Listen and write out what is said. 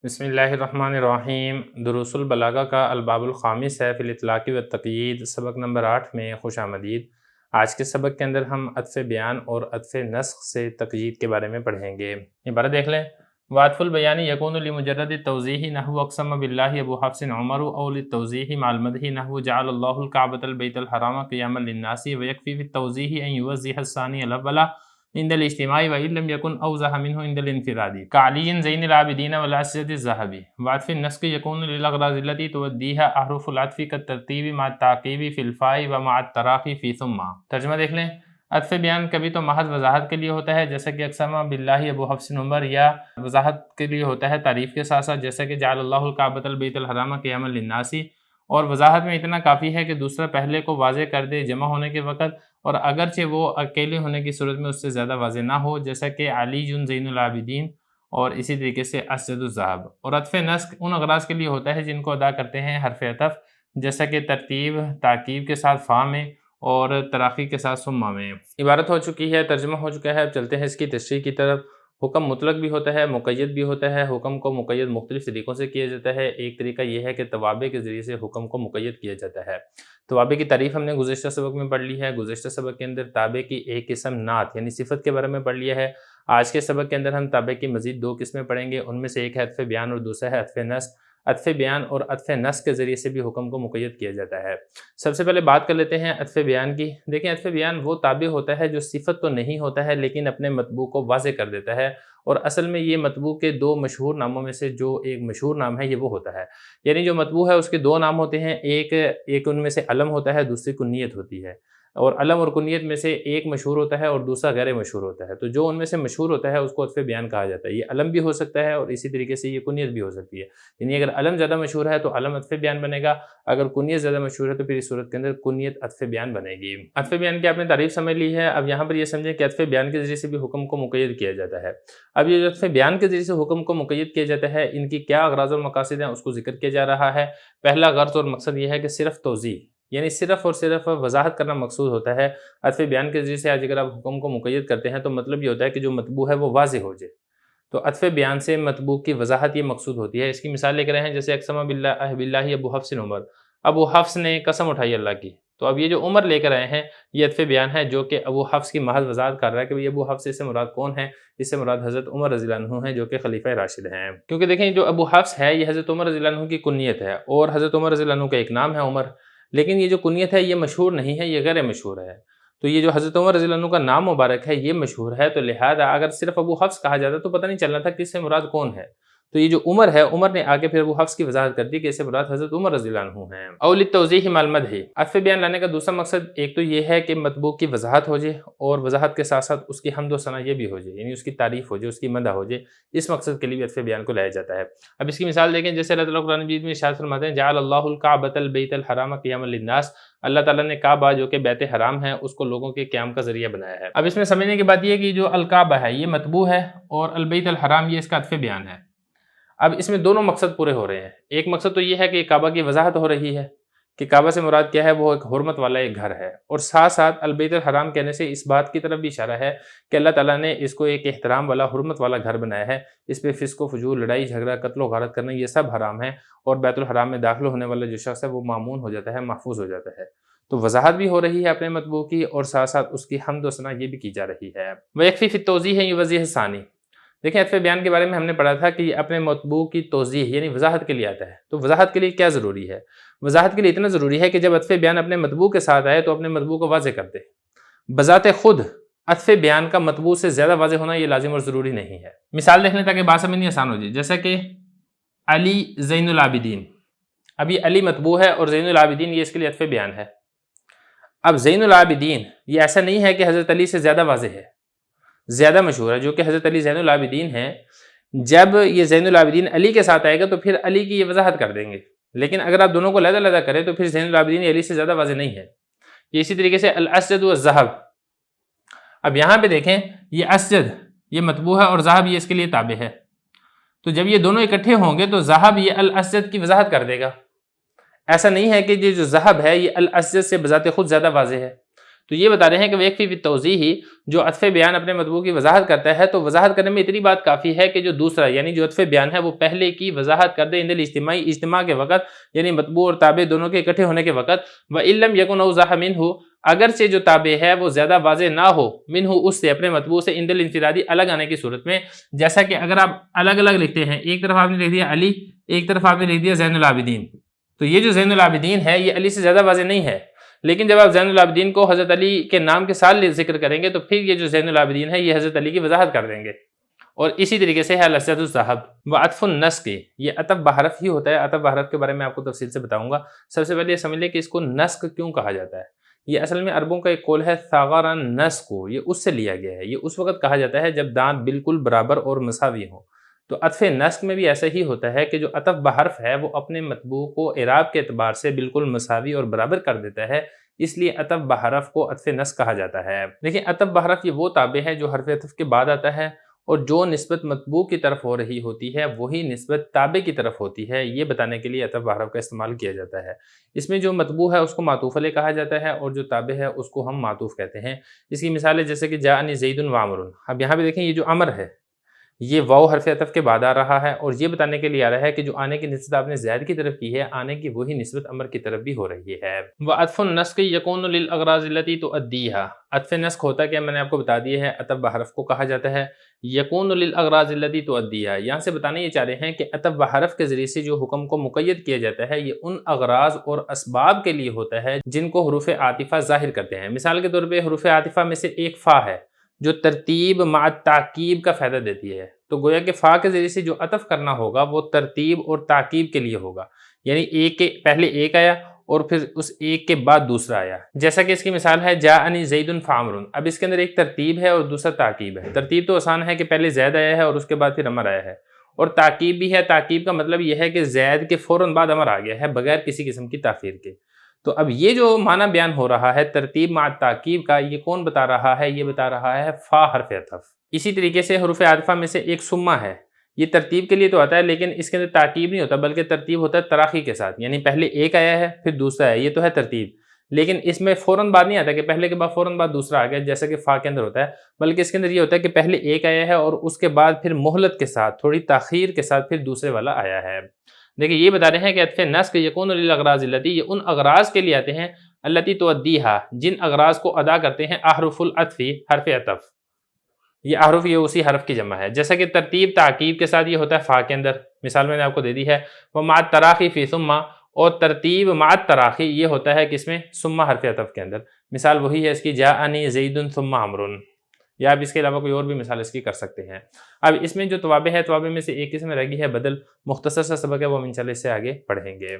بسم اللہ الرحمن الرحیم۔ دروس البلاغہ کا الباب الخامس ہے فی الاطلاق والتقیید، سبق نمبر 8 میں خوش آمدید۔ آج کے سبق کے اندر ہم عطف بیان اور عطف نسخ سے تقیید کے بارے میں پڑھیں گے۔ عبارت دیکھ لیں۔ وعطف البیان یکون لمجرد التوضیح نحو اقسم باللہ ابو حفص عمر او للتوضیح مع المدح نحو جعل اللہ الکعبۃ البیت الحرام قیاما للناس ویکفی فی التوضیح ان یوضح الثانی الاول عند الاجتماع وإن لم يكن أوضح منه عند الانفراد كعلي زين العابدين والأسجد الذهبي۔ وعطف النسخ يكون للأغراض التي توديها أحرف العطف كالترتيب مع التعقيب في الفاء ومع التراخي في ثم۔ ترجمہ دیکھ لیں۔ عطف بیان کبھی تو محض وضاحت کے لیے ہوتا ہے جیسا کہ اقسم باللہ ابو حفص عمر، یا وضاحت کے لیے ہوتا ہے تعریف کے ساتھ ساتھ جیسا کہ جعل اللہ الکعبۃ البیت الحرام قیاما للناس، اور وضاحت میں اتنا کافی ہے کہ دوسرا پہلے کو واضح کر دے جمع ہونے کے وقت، اور اگرچہ وہ اکیلے ہونے کی صورت میں اس سے زیادہ واضح نہ ہو، جیسا کہ علی زین العابدین، اور اسی طریقے سے اسجد الذہب۔ اور عطف نسخ ان اغراض کے لیے ہوتا ہے جن کو ادا کرتے ہیں حرف عطف، جیسا کہ ترتیب تعقیب کے ساتھ فا میں اور تراخی کے ساتھ ثم میں۔ عبارت ہو چکی ہے، ترجمہ ہو چکا ہے، اب چلتے ہیں اس کی تشریح کی طرف۔ حکم مطلق بھی ہوتا ہے، مقید بھی ہوتا ہے۔ حکم کو مقید مختلف طریقوں سے کیا جاتا ہے۔ ایک طریقہ یہ ہے کہ توابع کے ذریعے سے حکم کو مقید کیا جاتا ہے۔ توابع کی تعریف ہم نے گزشتہ سبق میں پڑھ لی ہے۔ گزشتہ سبق کے اندر تابع کی ایک قسم نعت یعنی صفت کے بارے میں پڑھ لیا ہے۔ آج کے سبق کے اندر ہم تابع کی مزید 2 قسمیں پڑھیں گے، ان میں سے ایک ہے عطف بیان اور دوسرا ہے عطف نسخ۔ عطف بیان اور عطف نسخ کے ذریعے سے بھی حکم کو مقید کیا جاتا ہے۔ سب سے پہلے بات کر لیتے ہیں عطف بیان کی۔ دیکھیں، عطف بیان وہ تابع ہوتا ہے جو صفت تو نہیں ہوتا ہے لیکن اپنے مطبوع کو واضح کر دیتا ہے، اور اصل میں یہ مطبوع کے 2 مشہور ناموں میں سے جو ایک مشہور نام ہے یہ وہ ہوتا ہے۔ یعنی جو مطبوع ہے اس کے 2 نام ہوتے ہیں، ایک ان میں سے علم ہوتا ہے، دوسری کنیت ہوتی ہے، اور علم اور کنیت میں سے ایک مشہور ہوتا ہے اور دوسرا غیر مشہور ہوتا ہے۔ تو جو ان میں سے مشہور ہوتا ہے اس کو عطف بیان کہا جاتا ہے۔ یہ علم بھی ہو سکتا ہے اور اسی طریقے سے یہ کنیت بھی ہو سکتی ہے۔ یعنی اگر علم زیادہ مشہور ہے تو علم عطف بیان بنے گا، اگر کنیت زیادہ مشہور ہے تو پھر اس صورت کے اندر کنیت عطف بیان بنے گی۔ عطف بیان کی آپ نے تعریف سمجھ لی ہے۔ اب یہاں پر یہ سمجھیں کہ عطف بیان کے ذریعے سے بھی حکم کو مقید کیا جاتا ہے۔ اب یہ جو عطف بیان کے ذریعے سے حکم کو مقید کیا جاتا ہے، ان کی کیا اغراض اور مقاصد ہیں اس کو ذکر کیا جا رہا ہے۔ پہلا غرض اور مقصد یہ ہے کہ صرف توضیح یعنی صرف اور صرف وضاحت کرنا مقصود ہوتا ہے۔ عطف بیان کے ذریعے سے آج اگر آپ حکم کو مقید کرتے ہیں تو مطلب یہ ہوتا ہے کہ جو مطبوع ہے وہ واضح ہو جائے۔ تو عطف بیان سے مطبوع کی وضاحت یہ مقصود ہوتی ہے۔ اس کی مثال لے کر رہے ہیں، جیسے اقسم باللہ ابو حفص عمر، ابو حفص نے قسم اٹھائی اللہ کی، تو اب یہ جو عمر لے کر آئے ہیں یہ عطف بیان ہے جو کہ ابو حفص کی محض وضاحت کر رہا ہے کہ ابو حفص سے مراد کون ہے۔ اس سے مراد حضرت عمر رضی اللہ عنہ ہیں جو کہ خلیفہ راشد ہیں۔ کیونکہ دیکھیں جو ابو حفص ہے یہ حضرت عمر رضی اللہ عنہ کی کنیت ہے، اور حضرت عمر رضی اللہ عنہ کا ایک نام ہے عمر، لیکن یہ جو کنیت ہے یہ مشہور نہیں ہے، یہ غیر مشہور ہے۔ تو یہ جو حضرت عمر رضی اللہ عنہ کا نام مبارک ہے یہ مشہور ہے، تو لہذا اگر صرف ابو حفص کہا جاتا تو پتہ نہیں چلنا تھا کہ اس سے مراد کون ہے۔ تو یہ جو عمر ہے، عمر نے آگے پھر ابو حفص کی وضاحت کر دی کہ اس سے مراد حضرت عمر رضی اللہ عنہ ہیں۔ او للتوضیح مع المدح، عطف بیان لانے کا دوسرا مقصد ایک تو یہ ہے کہ مطبوع کی وضاحت ہو جائے، اور وضاحت کے ساتھ ساتھ اس کی حمد و ثنا یہ بھی ہو جائے، یعنی اس کی تعریف ہو جائے، اس کی مدح ہو جائے۔ اس مقصد کے لیے بھی عطف بیان کو لایا جاتا ہے۔ اب اس کی مثال دیکھیں، جیسے اللہ تعالیٰ قرآن مجید میں ارشاد فرماتے ہیں جعل اللہ الکعبۃ البیت الحرام قیاما للناس، اللہ تعالیٰ نے کعبہ جو کہ بیت حرام ہے اس کو لوگوں کے قیام کا ذریعہ بنایا ہے۔ اب اس میں سمجھنے کی بات یہ ہے کہ جو الکعبہ ہے یہ مطبوع ہے، اور البیت الحرام یہ اس کا عطف بیان ہے۔ اب اس میں دونوں مقصد پورے ہو رہے ہیں۔ ایک مقصد تو یہ ہے کہ کعبہ کی وضاحت ہو رہی ہے کہ کعبہ سے مراد کیا ہے، وہ ایک حرمت والا ایک گھر ہے، اور ساتھ ساتھ البیت الحرام کہنے سے اس بات کی طرف بھی اشارہ ہے کہ اللہ تعالیٰ نے اس کو ایک احترام والا حرمت والا گھر بنایا ہے۔ اس پہ فسق و فجور، لڑائی جھگڑا، قتل و غارت کرنا یہ سب حرام ہے، اور بیت الحرام میں داخل ہونے والا جو شخص ہے وہ مامون ہو جاتا ہے، محفوظ ہو جاتا ہے۔ تو وضاحت بھی ہو رہی ہے اپنے مطبوع کی، اور ساتھ ساتھ اس کی حمد و ثنا یہ بھی کی جا رہی ہے۔ ویکفی فی التوضیح یوضح الثانی، دیکھیں عطف بیان کے بارے میں ہم نے پڑھا تھا کہ یہ اپنے مطبوع کی توضیح یعنی وضاحت کے لیے آتا ہے۔ تو وضاحت کے لیے کیا ضروری ہے؟ وضاحت کے لیے اتنا ضروری ہے کہ جب عطف بیان اپنے مطبوع کے ساتھ آئے تو اپنے مطبوع کو واضح کر دے۔ بذات خود عطف بیان کا مطبوع سے زیادہ واضح ہونا یہ لازم اور ضروری نہیں ہے۔ مثال دیکھ لیں تاکہ بات سمجھنی آسان ہو جائے، جیسا کہ علی زین العابدین، اب یہ علی مطبوع ہے اور زین العابدین یہ اس کے لیے عطف بیان ہے۔ اب زین العابدین یہ ایسا نہیں ہے کہ حضرت علی سے زیادہ واضح ہے، زیادہ مشہور ہے، جو کہ حضرت علی زین العابدین ہیں۔ جب یہ زین العابدین علی کے ساتھ آئے گا تو پھر علی کی یہ وضاحت کر دیں گے، لیکن اگر آپ دونوں کو علیحدہ علیحدہ کریں تو پھر زین العابدین علی سے زیادہ واضح نہیں ہے۔ یہ اسی طریقے سے الاسجد والذہب، اب یہاں پہ دیکھیں یہ اسجد یہ مطبوع ہے اور ذہب یہ اس کے لیے تابع ہے، تو جب یہ دونوں اکٹھے ہوں گے تو ذہب یہ الاسجد کی وضاحت کر دے گا۔ ایسا نہیں ہے کہ یہ جو ذہب ہے یہ الاسجد سے بذات خود زیادہ واضح ہے، تو یہ بتا رہے ہیں کہ ویکفی فی التوضیح جو عطف بیان اپنے مطبوع کی وضاحت کرتا ہے تو وضاحت کرنے میں اتنی بات کافی ہے کہ جو دوسرا یعنی جو عطف بیان ہے وہ پہلے کی وضاحت کر دے اجتماع کے وقت، یعنی مطبوع اور تابع دونوں کے اکٹھے ہونے کے وقت، وَإِن لَّمْ يَكُنْ أَوْضَحَ مِنْهُ اگرچہ جو تابع ہے وہ زیادہ واضح نہ ہو منہ اس سے اپنے مطبوع سے عند الانفرادی الگ آنے کی صورت میں، جیسا کہ اگر آپ الگ الگ لکھتے ہیں، ایک طرف آپ نے لکھ دیا علی، ایک طرف آپ نے لکھ دیا زین العابدین، تو یہ جو زین العابدین ہے یہ علی سے زیادہ واضح نہیں ہے، لیکن جب آپ زین العابدین کو حضرت علی کے نام کے ساتھ ذکر کریں گے تو پھر یہ جو زین العابدین ہے یہ حضرت علی کی وضاحت کر دیں گے۔ اور اسی طریقے سے ہے الاسد الذهب و عطف النسق، یہ عطف بحرف ہی ہوتا ہے۔ عطف بحرف کے بارے میں آپ کو تفصیل سے بتاؤں گا۔ سب سے پہلے یہ سمجھ لیں کہ اس کو نسق کیوں کہا جاتا ہے۔ یہ اصل میں عربوں کا ایک قول ہے ثغر نسق، یہ اس سے لیا گیا ہے، یہ اس وقت کہا جاتا ہے جب دانت بالکل برابر اور مساوی ہوں۔ تو عطف نسق میں بھی ایسا ہی ہوتا ہے کہ جو عطف بحرف ہے وہ اپنے مطبوع کو اعراب کے اعتبار سے بالکل مساوی اور برابر کر دیتا ہے، اس لیے عطف بحرف کو عطف نسق کہا جاتا ہے۔ لیکن عطف بحرف یہ وہ تابع ہے جو حرف عطف کے بعد آتا ہے، اور جو نسبت مطبوع کی طرف ہو رہی ہوتی ہے وہی نسبت تابع کی طرف ہوتی ہے، یہ بتانے کے لیے عطف بحرف کا استعمال کیا جاتا ہے۔ اس میں جو مطبوع ہے اس کو معطوف علیہ کہا جاتا ہے اور جو تابع ہے اس کو ہم معطوف کہتے ہیں۔ اس کی مثال ہے جیسے کہ جاءنی زید و عمر۔ اب یہاں پہ دیکھیں یہ جو امر ہے یہ واو حرف عطف کے بعد آ رہا ہے، اور یہ بتانے کے لیے آ رہا ہے کہ جو آنے کی نسبت آپ نے زید کی طرف کی ہے، آنے کی وہی نسبت امر کی طرف بھی ہو رہی ہے۔ وعطف النسق یکون للاغراض التي تؤدیها، عطف نسق ہوتا ہے کہ میں نے آپ کو بتا دیا ہے، عطف بحرف کو کہا جاتا ہے یکون للاغراض التي تؤدیها، یہاں سے بتانا یہ چاہ رہے ہیں کہ عطف بحرف کے ذریعے سے جو حکم کو مقید کیا جاتا ہے یہ ان اغراض اور اسباب کے لیے ہوتا ہے جن کو حروف عاطفہ ظاہر کرتے ہیں۔ مثال کے طور پہ حروف عاطفہ میں سے ایک فا ہے جو ترتیب مع تعقیب کا فائدہ دیتی ہے، تو گویا کہ فا کے ذریعے سے جو عطف کرنا ہوگا وہ ترتیب اور تعقیب کے لیے ہوگا، یعنی ایک کے پہلے ایک آیا اور پھر اس ایک کے بعد دوسرا آیا، جیسا کہ اس کی مثال ہے جاءنی زید فعمر۔ اب اس کے اندر ایک ترتیب ہے اور دوسرا تعقیب ہے۔ ترتیب تو آسان ہے کہ پہلے زید آیا ہے اور اس کے بعد پھر عمر آیا ہے، اور تعقیب بھی ہے۔ تعقیب کا مطلب یہ ہے کہ زید کے فوراً بعد عمر آ گیا ہے بغیر کسی قسم کی تاخیر کے۔ تو اب یہ جو معنی بیان ہو رہا ہے ترتیب مع تعقیب کا، یہ کون بتا رہا ہے؟ یہ بتا رہا ہے فا حرف عطف۔ اسی طریقے سے حروف عاطفہ میں سے ایک ثم ہے، یہ ترتیب کے لیے تو آتا ہے لیکن اس کے اندر تعقیب نہیں ہوتا بلکہ ترتیب ہوتا ہے تراخی کے ساتھ، یعنی پہلے ایک آیا ہے پھر دوسرا ہے، یہ تو ہے ترتیب، لیکن اس میں فوراً بعد نہیں آتا کہ پہلے کے بعد فوراً بعد دوسرا آ گیا جیسا کہ فا کے اندر ہوتا ہے، بلکہ اس کے اندر یہ ہوتا ہے کہ پہلے ایک آیا ہے اور اس کے بعد پھر مہلت کے ساتھ تھوڑی تاخیر کے ساتھ پھر دوسرے والا آیا ہے۔ دیکھیں یہ بتا رہے ہیں کہ عطف نسق یکون للاغراض التی، یہ ان اغراض کے لیے آتے ہیں التی تؤدیہا، جن اغراض کو ادا کرتے ہیں احرف العطف حرف عطف۔ یہ احرف یہ اسی حرف کی جمع ہے، جیسا کہ ترتیب تعقیب کے ساتھ یہ ہوتا ہے فا کے اندر، مثال میں نے آپ کو دے دی ہے۔ ومع التراخی فی ثم، اور ترتیب مع التراخی یہ ہوتا ہے کس میں؟ ثم حرف عطف کے اندر، مثال وہی ہے اس کی جاءنی زید ثم عمر، یا آپ اس کے علاوہ کوئی اور بھی مثال اس کی کر سکتے ہیں۔ اب اس میں جو توابع ہے، توابع میں سے ایک قسم رہ گئی ہے بدل، مختصر سا سبق ہے وہ ہم انشاءاللہ اس سے آگے پڑھیں گے۔